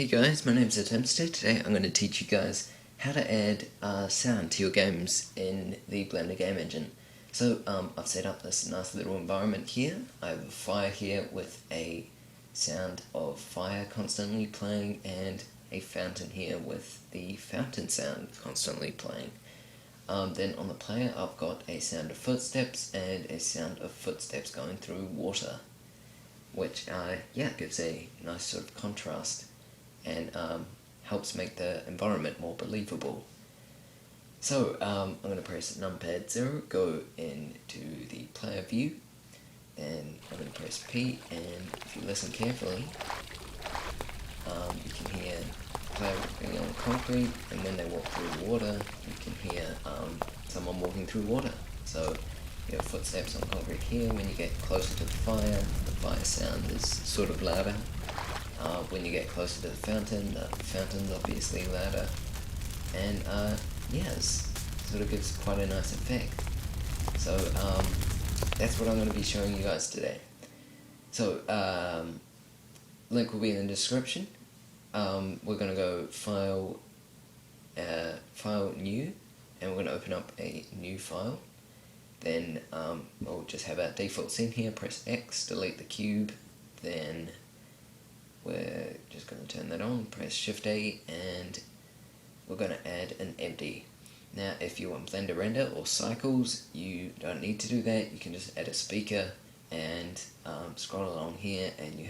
Hey guys, my name's ThaTimster. Today I'm going to teach you guys how to add sound to your games in the Blender game engine. So I've set up this nice little environment here. I have a fire here with a sound of fire constantly playing and a fountain here with the fountain sound constantly playing. Then on the player I've got a sound of footsteps and a sound of footsteps going through water, which gives a nice sort of contrast and helps make the environment more believable. So I'm going to press numpad 0, go into the player view, and I'm going to press P, and if you listen carefully, you can hear the player walking on concrete, and when they walk through water, you can hear someone walking through water. So you have footsteps on concrete here. When you get closer to the fire sound is sort of louder. When you get closer to the fountain's obviously louder, and it sort of gives quite a nice effect. So that's what I'm going to be showing you guys today. So link will be in the description. We're going to go File, New, and we're going to open up a new file. Then we'll just have our default scene here, press X, delete the cube, then we're just going to turn that on, press Shift A, and we're going to add an empty. Now if you want Blender render or cycles, you don't need to do that. You can just add a speaker and scroll along here, and you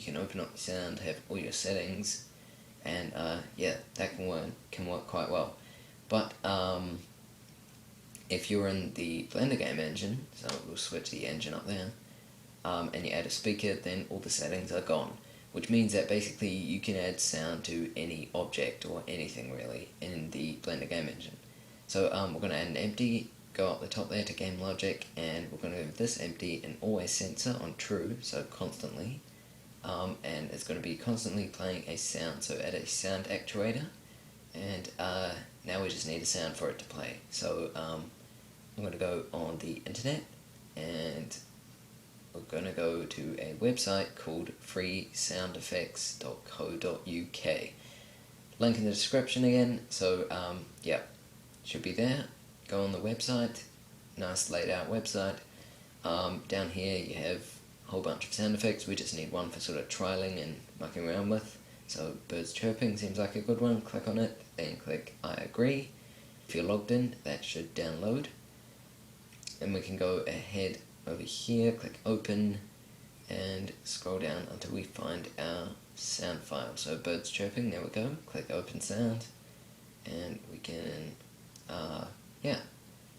can open up the sound, have all your settings, and that can work quite well. But if you're in the Blender game engine, so we'll switch the engine up there, and you add a speaker, then all the settings are gone, which means that basically you can add sound to any object or anything really in the Blender game engine. So we're going to add an empty, go up the top there to game logic, and we're going to give this empty an always sensor on true, so constantly, and it's going to be constantly playing a sound, so add a sound actuator, and now we just need a sound for it to play. So I'm going to go on the internet, and we're going to go to a website called freesoundeffects.co.uk. Link in the description again, so should be there. Go on the website, nice laid out website. Down here you have a whole bunch of sound effects. We just need one for sort of trialing and mucking around with. So birds chirping seems like a good one, click on it, then click I agree. If you're logged in, that should download. Then we can go ahead over here, click open, and scroll down until we find our sound file. So birds chirping, there we go, click open sound, and we can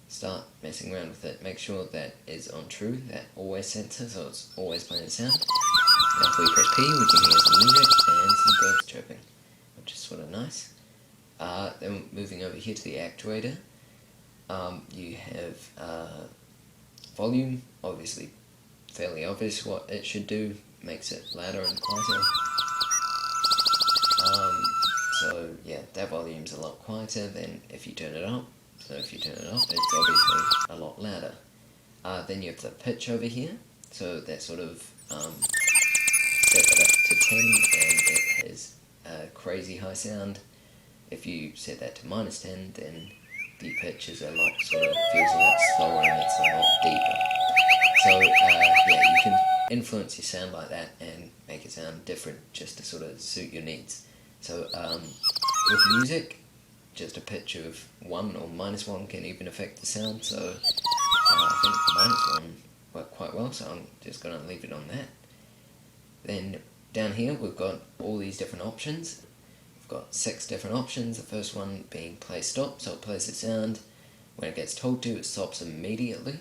start messing around with it. Make sure that is on true, that always sensor, so it's always playing the sound. Now if we press P, we can hear some music and some birds chirping, which is sort of nice. Then moving over here to the actuator, you have volume, obviously fairly obvious what it should do, makes it louder and quieter. So that volume's a lot quieter than if you turn it up. So if you turn it up, it's obviously a lot louder. Then you have the pitch over here, so that sort of set it up to 10, and it has a crazy high sound. If you set that to -10, then the pitch is feels a lot slower and it's a lot deeper. So you can influence your sound like that and make it sound different just to sort of suit your needs. So with music, just a pitch of 1 or -1 can even affect the sound, so I think -1 worked quite well, so I'm just going to leave it on that. Then down here we've got all these different options. We've got 6 different options, the first one being play stop, so it plays the sound. When it gets told to, it stops immediately.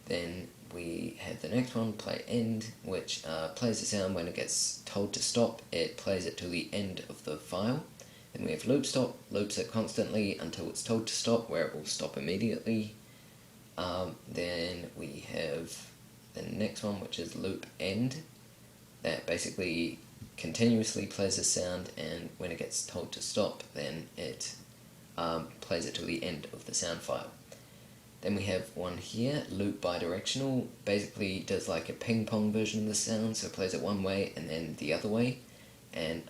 Then we have the next one, play end, which plays the sound. When it gets told to stop, it plays it to the end of the file. Then we have loop stop, loops it constantly until it's told to stop, where it will stop immediately. Then we have the next one, which is loop end, that basically continuously plays the sound, and when it gets told to stop, then it plays it to the end of the sound file. Then we have one here, loop bidirectional, basically does like a ping pong version of the sound, so it plays it one way and then the other way, and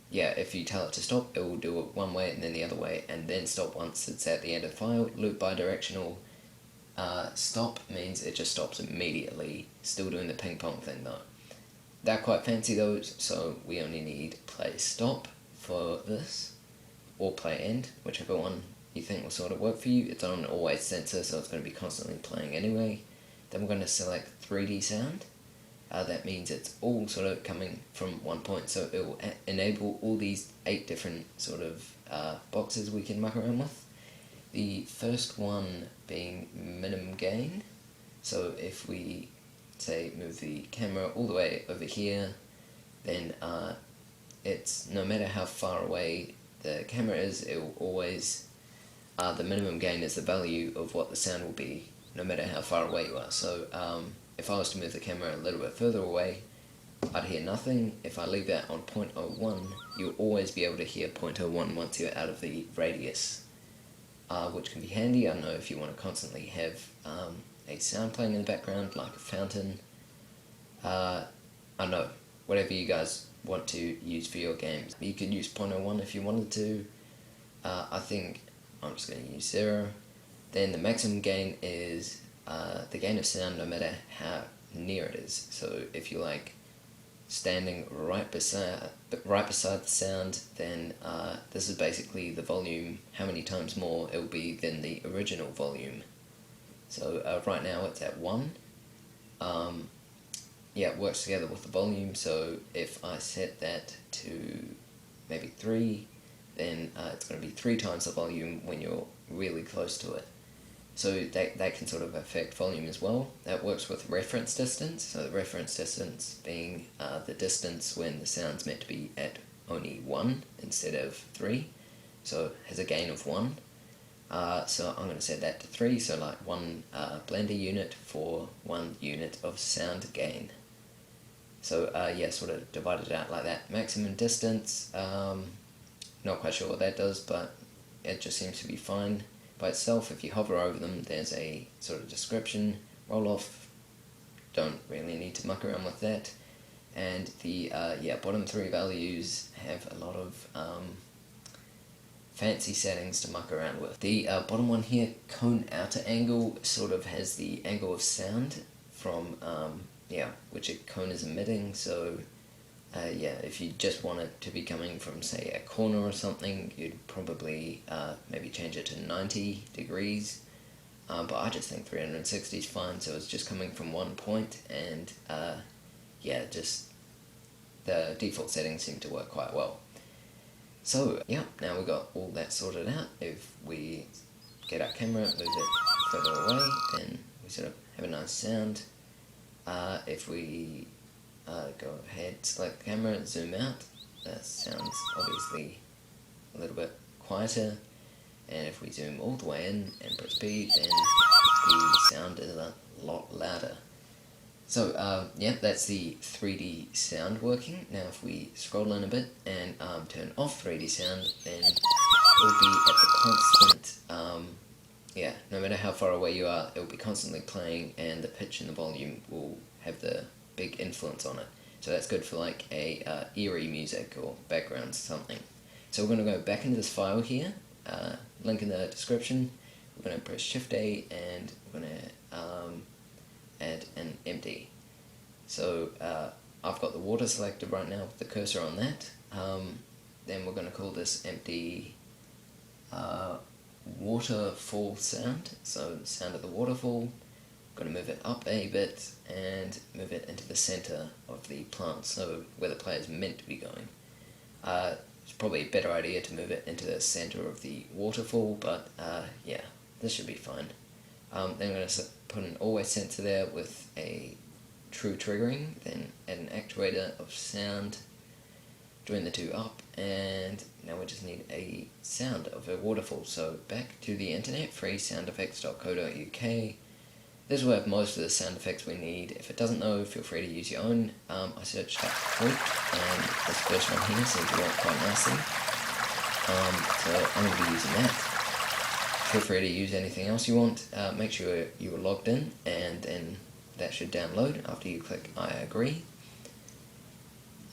yeah, if you tell it to stop, it will do it one way and then the other way, and then stop once it's at the end of the file. Loop bidirectional stop means it just stops immediately, still doing the ping pong thing though. They're quite fancy though, so we only need play stop for this, or play end, whichever one you think will sort of work for you. It's on an always sensor, so it's going to be constantly playing anyway. Then we're going to select 3D sound. That means it's all sort of coming from one point, so it will enable all these 8 different sort of boxes we can muck around with. The first one being minimum gain, so if we say move the camera all the way over here, then it's no matter how far away the camera is, it will always, the minimum gain is the value of what the sound will be no matter how far away you are. So if I was to move the camera a little bit further away, I'd hear nothing. If I leave that on 0.01, you'll always be able to hear 0.01 once you're out of the radius, which can be handy. I don't know if you want to constantly have a sound playing in the background, like a fountain. I don't know, whatever you guys want to use for your games. You could use 0.01 if you wanted to. I think I'm just going to use 0. Then the maximum gain is the gain of sound no matter how near it is. So if you're like standing right beside the sound, then this is basically the volume, how many times more it will be than the original volume. So right now it's at 1. Yeah, it works together with the volume, so if I set that to maybe 3, then it's going to be 3 times the volume when you're really close to it. So that can sort of affect volume as well. That works with reference distance, so the reference distance being the distance when the sound's meant to be at only 1 instead of 3, so it has a gain of 1. So I'm going to set that to 3, so like 1 blender unit for 1 unit of sound gain. So yeah, sort of divided it out like that. Maximum distance, not quite sure what that does, but it just seems to be fine by itself. If you hover over them, there's a sort of description. Roll off, don't really need to muck around with that. And the bottom 3 values have a lot of fancy settings to muck around with. The bottom one here, cone outer angle, sort of has the angle of sound from which a cone is emitting. So if you just want it to be coming from, say, a corner or something, you'd probably maybe change it to 90 degrees. But I just think 360 is fine, so it's just coming from one point, and just the default settings seem to work quite well. So yeah, now we've got all that sorted out. If we get our camera, move it further away, then we sort of have a nice sound. If we go ahead, select the camera, zoom out, that sounds obviously a little bit quieter. And if we zoom all the way in and press B, then the sound is a lot louder. So that's the 3D sound working. Now if we scroll in a bit and turn off 3D sound, then it will be at the constant, no matter how far away you are, it will be constantly playing, and the pitch and the volume will have the big influence on it. So that's good for like a eerie music or background something. So we're going to go back into this file here, link in the description. We're going to press Shift A and we're going to add an empty. So I've got the water selected right now with the cursor on that. Then we're going to call this empty waterfall sound, so the sound of the waterfall. I'm going to move it up a bit and move it into the center of the plant, so where the player is meant to be going. It's probably a better idea to move it into the center of the waterfall, but this should be fine. Then I'm going to put an always sensor there with a true triggering, then add an actuator of sound, join the two up, and now we just need a sound of a waterfall. So back to the internet, freesoundeffects.co.uk. This will have most of the sound effects we need. If it doesn't though, feel free to use your own. I searched up Fruit, and this first one here seems to work quite nicely. So I'm going to be using that. Feel free to use anything else you want. Make sure you are logged in, and then that should download after you click I agree.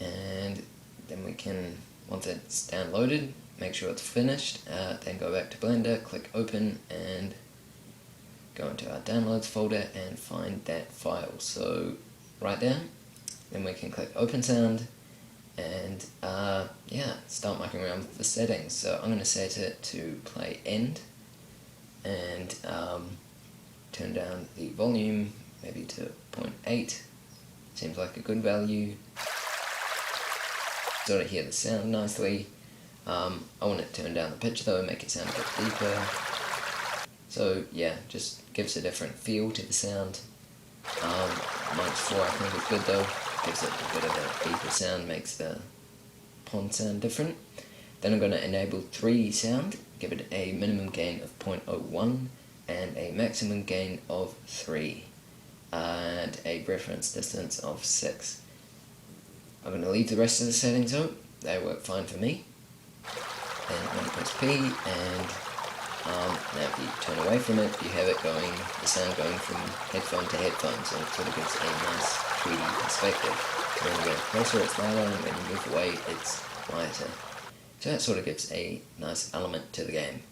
And then we can once it's downloaded, make sure it's finished, then go back to Blender, click open, and go into our downloads folder and find that file. So right there, then we can click open sound, and yeah, start mucking around with the settings. So I'm going to set it to play end, and turn down the volume maybe to 0.8, seems like a good value. Sort of hear the sound nicely. I want to turn down the pitch though, make it sound a bit deeper. So yeah, just gives a different feel to the sound. Minus 4 I think is good though, gives it a bit of a deeper sound, makes the pond sound different. Then I'm going to enable 3D sound, give it a minimum gain of 0.01 and a maximum gain of 3 and a reference distance of 6. I'm going to leave the rest of the settings out, they work fine for me. And I'm going to press P, and now if you turn away from it, you have it going, the sound going from headphone to headphone, so it sort of gives a nice 3D perspective. So when you get closer it's louder, and when you move away it's quieter. So that sort of gives a nice element to the game.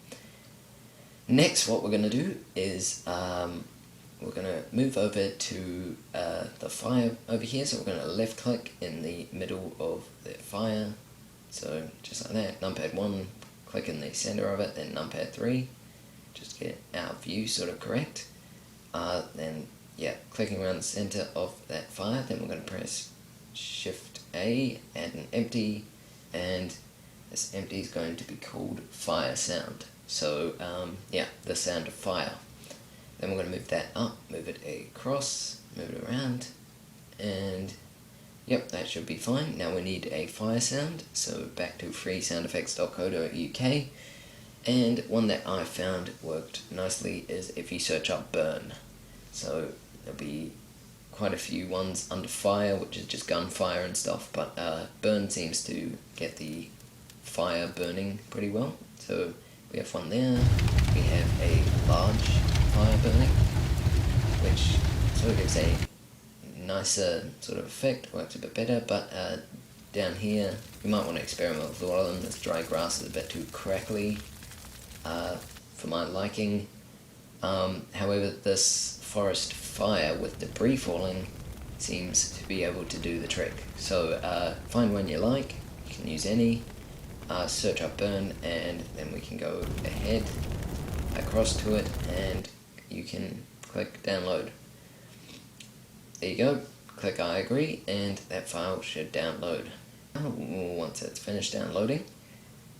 Next, what we're going to do is we're going to move over to the fire over here, so we're going to left click in the middle of the fire, so just like that, numpad 1, click in the center of it, then numpad 3, just get our view sort of correct. Then yeah, clicking around the center of that fire, then we're going to press Shift A, add an empty, and this empty is going to be called fire sound. So yeah, the sound of fire. Then we're going to move that up, move it across, move it around, and yep, that should be fine. Now we need a fire sound, so back to freesoundeffects.co.uk, and one that I found worked nicely is if you search up burn. So there'll be quite a few ones under fire, which is just gunfire and stuff, but burn seems to get the fire burning pretty well. So we have one there, we have a large fire burning, which sort of gives a nicer sort of effect, works a bit better, but down here you might want to experiment with a lot of them. This dry grass is a bit too crackly for my liking. However, this forest fire with debris falling seems to be able to do the trick. So find one you like, you can use any, search up burn, and then we can go ahead across to it and you can click download. There you go, click I agree, and that file should download. Once it's finished downloading,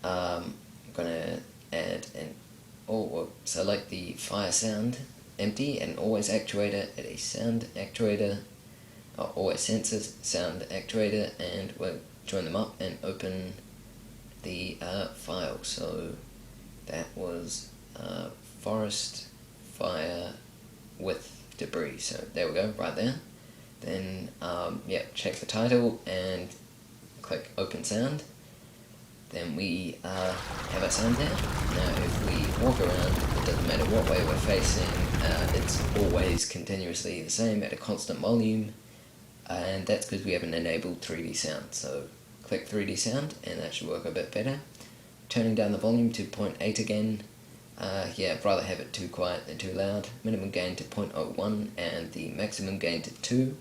I'm going to add an, select the fire sound empty and always actuator, add a sound actuator, always sensors, sound actuator, and we'll join them up and open the file. So that was forest fire with debris, so there we go, right there. Then yeah, check the title and click open sound. Then we have our sound there. Now if we walk around, it doesn't matter what way we're facing, it's always continuously the same at a constant volume, and that's because we haven't enabled 3D sound. So click 3D sound and that should work a bit better. Turning down the volume to 0.8 again. Yeah, I'd rather have it too quiet than too loud. Minimum gain to 0.01 and the maximum gain to 2,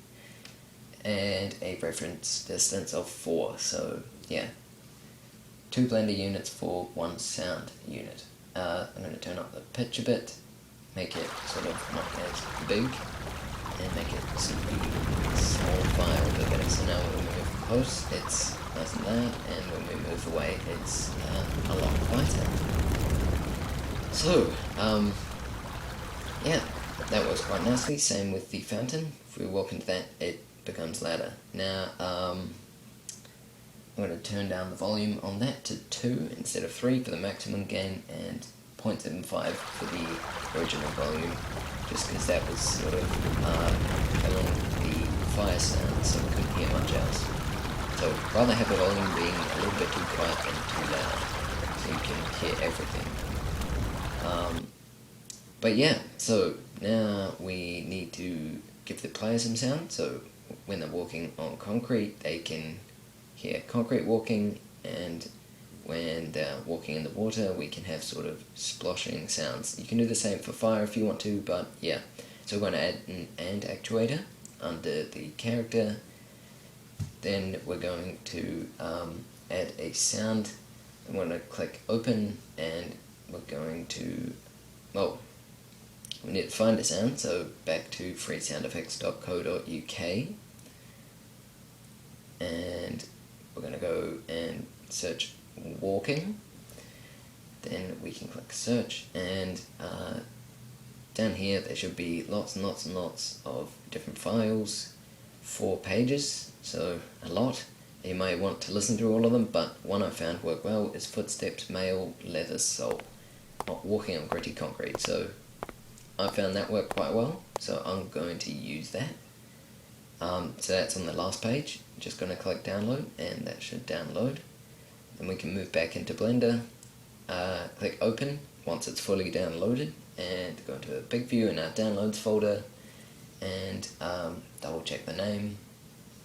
and a reference distance of 4. So yeah, 2 blender units for 1 sound unit. I'm going to turn up the pitch a bit, make it sort of not as big, and make it a small file a bit better. So now when we move close, it's nice and loud, and when we move away, it's a lot quieter. So, yeah, that works quite nicely. Same with the fountain. If we walk into that, it becomes louder. Now, I'm going to turn down the volume on that to 2 instead of 3 for the maximum gain, and 0.75 for the original volume, just because that was sort of along the fire sound, so we couldn't hear much else. So, rather have the volume being a little bit too quiet than too loud, so you can hear everything. But yeah, so now we need to give the player some sound, so when they're walking on concrete, they can hear concrete walking, and when they're walking in the water, we can have sort of sploshing sounds. You can do the same for fire if you want to, but yeah. So we're going to add an and actuator under the character. Then we're going to add a sound. I'm going to click open, and we're going to, well, we need to find a sound, so back to freesoundeffects.co.uk, and we're going to go and search walking. Then we can click search, and down here there should be lots and lots and lots of different files, 4 pages, so a lot. You may want to listen through all of them, but one I found worked well is Footsteps, Male, Leather, Soul, Walking on Gritty Concrete. So I found that worked quite well, so I'm going to use that. So that's on the last page. Just going to click download, and that should download. Then we can move back into Blender, click open once it's fully downloaded, and go into a big view in our downloads folder, and double check the name,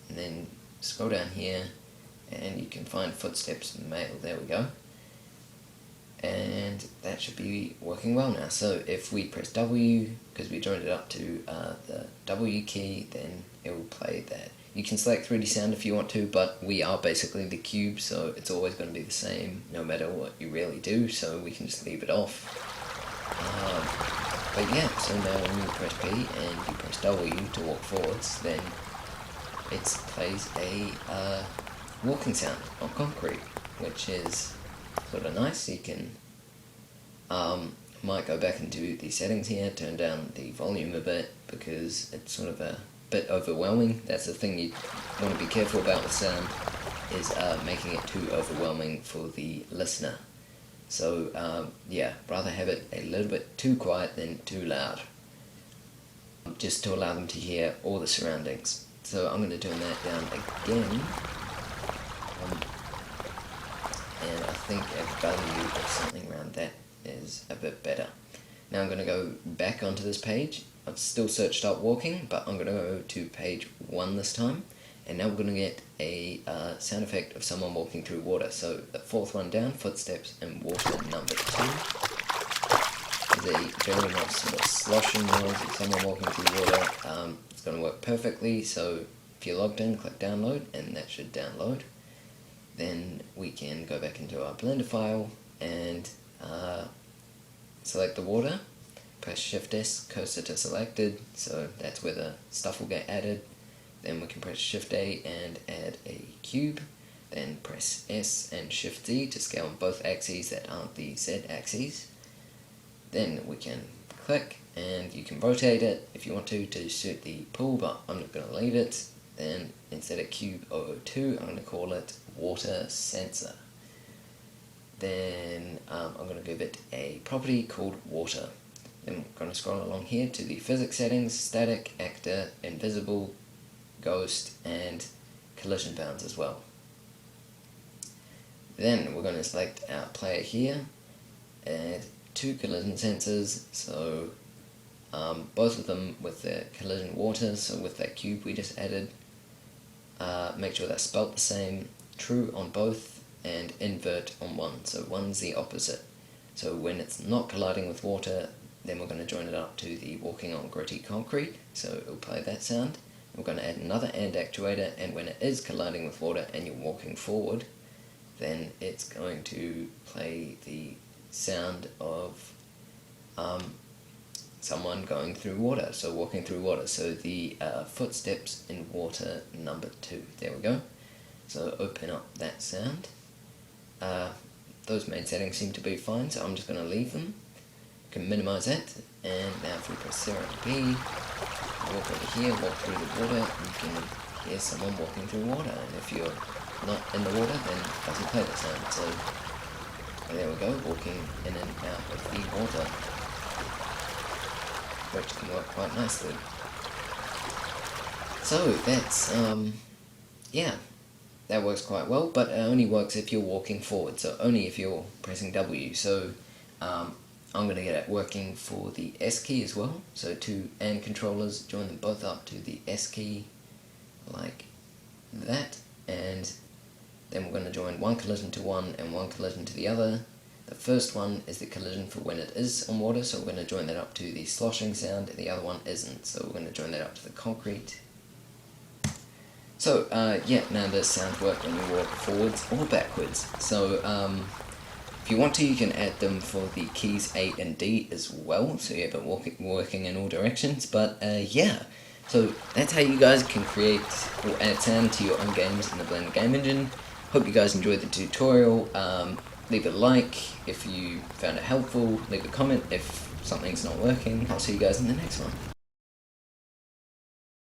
and then scroll down here, and you can find Footsteps Male. There we go. And that should be working well now. So if we press W, because we joined it up to the W key, then it will play that. You can select 3D sound if you want to, but we are basically the cube, so it's always going to be the same no matter what you really do, so we can just leave it off. But yeah, so now when you press P and you press W to walk forwards, then it plays a walking sound on concrete, which is sort of nice. You can might go back into the settings here, turn down the volume a bit, because it's sort of a bit overwhelming. That's the thing you want to be careful about with sound, is making it too overwhelming for the listener. So yeah, rather have it a little bit too quiet than too loud, just to allow them to hear all the surroundings. So I'm going to turn that down again, and I think a value of something around that is a bit better. Now I'm going to go back onto this page. I've still searched up walking, but I'm going to go to page 1 this time, and now we're going to get a sound effect of someone walking through water. So the 4th one down, footsteps and water number 2. There's a very nice sort of sloshing noise of someone walking through water. It's going to work perfectly, so if you're logged in, click download, and that should download. Then we can go back into our Blender file and select the water, press Shift S, cursor to selected, so that's where the stuff will get added. Then we can press Shift A and add a cube, then press S and Shift Z to scale on both axes that aren't the Z axes. Then we can click, and you can rotate it if you want to suit the pool, but I'm not going to leave it. Then instead of cube 002, I'm going to call it water sensor. Then I'm going to give it a property called water. Then I'm going to scroll along here to the physics settings, static, actor, invisible, ghost, and collision bounds as well. Then we're going to select our player here, add 2 collision sensors, so both of them with the collision water, so with that cube we just added. Make sure they're spelt the same, true on both, and invert on one, so one's the opposite. So when it's not colliding with water, then we're going to join it up to the walking on gritty concrete, so it'll play that sound. We're going to add another AND actuator, and when it is colliding with water and you're walking forward, then it's going to play the sound of someone going through water, so walking through water. So the footsteps in water number 2. There we go. So open up that sound. Those main settings seem to be fine, so I'm just going to leave them. You can minimize that, and now if we press 0 and B, walk over here, walk through the water, you can hear someone walking through water, and if you're not in the water, then it doesn't play the sound. So there we go, walking in and out of the water, which can work quite nicely. So that's, yeah, that works quite well, but it only works if you're walking forward, so only if you're pressing W. So I'm going to get it working for the S key as well, so 2 AND controllers, join them both up to the S key, like that, and then we're going to join one collision to one and one collision to the other. The first one is the collision for when it is on water, so we're going to join that up to the sloshing sound, and the other one isn't, so we're going to join that up to the concrete. So, yeah, now the sounds work when you walk forwards or backwards. So, if you want to, you can add them for the keys A and D as well, so you have it working in all directions, but, yeah. So, that's how you guys can create or add sound to your own games in the Blender game engine. Hope you guys enjoyed the tutorial. Leave a like if you found it helpful, leave a comment if something's not working. I'll see you guys in the next one.